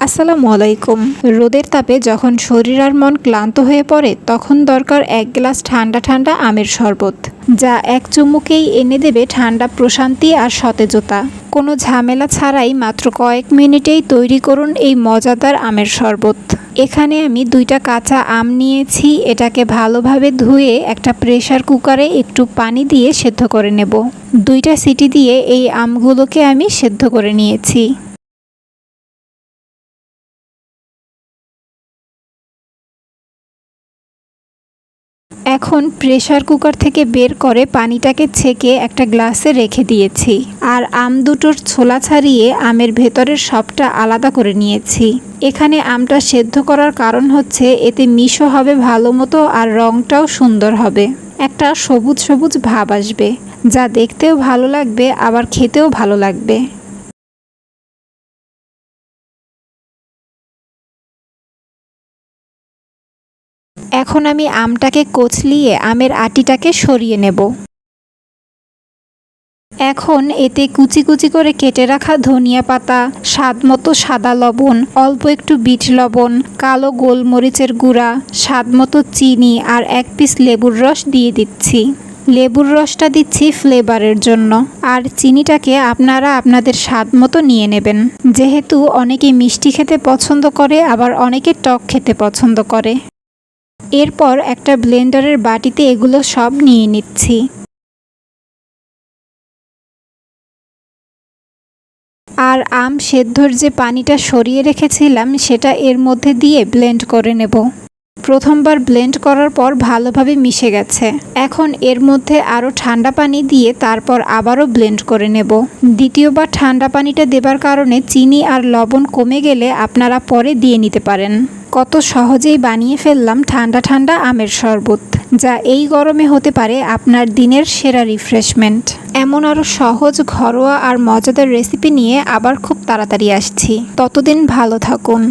আসসালামু আলাইকুম। রোদের তাপে যখন শরীর আর মন ক্লান্ত হয়ে পড়ে তখন দরকার এক গ্লাস ঠান্ডা ঠান্ডা আমের শরবত, যা এক চুমুকেই এনে দেবে ঠান্ডা প্রশান্তি আর সতেজতা। কোনো ঝামেলা ছাড়াই মাত্র কয়েক মিনিটেই তৈরি করুন এই মজাদার আমের শরবত। এখানে আমি 2টা কাঁচা আম নিয়েছি। এটাকে ভালোভাবে ধুয়ে একটা প্রেসার কুকারে একটু পানি দিয়ে সেদ্ধ করে নেব। 2টা সিটি দিয়ে এই আমগুলোকে আমি সেদ্ধ করে নিয়েছি। এখন প্রেসার কুকার থেকে বের করে পানিটাকে ছেঁকে একটা গ্লাসে রেখে দিয়েছি। আর আম দুটোর ছোলা ছাড়িয়ে আমের ভেতরের সবটা আলাদা করে নিয়েছি। এখানে আমটা সেদ্ধ করার কারণ হচ্ছে এতে মিশো হবে ভালো মতো আর রঙটাও সুন্দর হবে। একটা সবুজ সবুজ ভাব আসবে, যা দেখতেও ভালো লাগবে আবার খেতেও ভালো লাগবে। এখন আমি আমটাকে কচলিয়ে আমের আটিটাকে সরিয়ে নেব। এখন এতে কুচি কুচি করে কেটে রাখা ধনিয়া পাতা, স্বাদমতো সাদা লবণ, অল্প একটু বিট লবণ, কালো গোলমরিচের গুঁড়া, স্বাদমতো চিনি আর 1 পিস লেবুর রস দিয়ে দিচ্ছি। লেবুর রসটা দিচ্ছি ফ্লেভারের জন্য, আর চিনিটাকে আপনারা আপনাদের স্বাদ মতো নিয়ে নেবেন, যেহেতু অনেকে মিষ্টি খেতে পছন্দ করে আবার অনেকে টক খেতে পছন্দ করে। এরপর একটা ব্লেন্ডারের বাটিতে এগুলো সব নিয়ে নিচ্ছি। আর আম সেদ্ধর যে পানিটা সরিয়ে রেখেছিলাম সেটা এর মধ্যে দিয়ে ব্লেন্ড করে নেব। প্রথমবার ব্লেন্ড করার পর ভালোভাবে মিশে গেছে। এখন এর মধ্যে আরও ঠান্ডা পানি দিয়ে তারপর আবারও ব্লেন্ড করে নেব। দ্বিতীয়বার ঠান্ডা পানিটা দেবার কারণে চিনি আর লবণ কমে গেলে আপনারা পরে দিয়ে নিতে পারেন। কত সহজেই বানিয়ে ফেললাম ঠান্ডা ঠান্ডা আমের শরবত, যা এই গরমে হতে পারে আপনার দিনের সেরা রিফ্রেশমেন্ট। এমন আরও সহজ, ঘরোয়া আর মজাদার রেসিপি নিয়ে আবার খুব তাড়াতাড়ি আসছি। ততদিন ভালো থাকুন।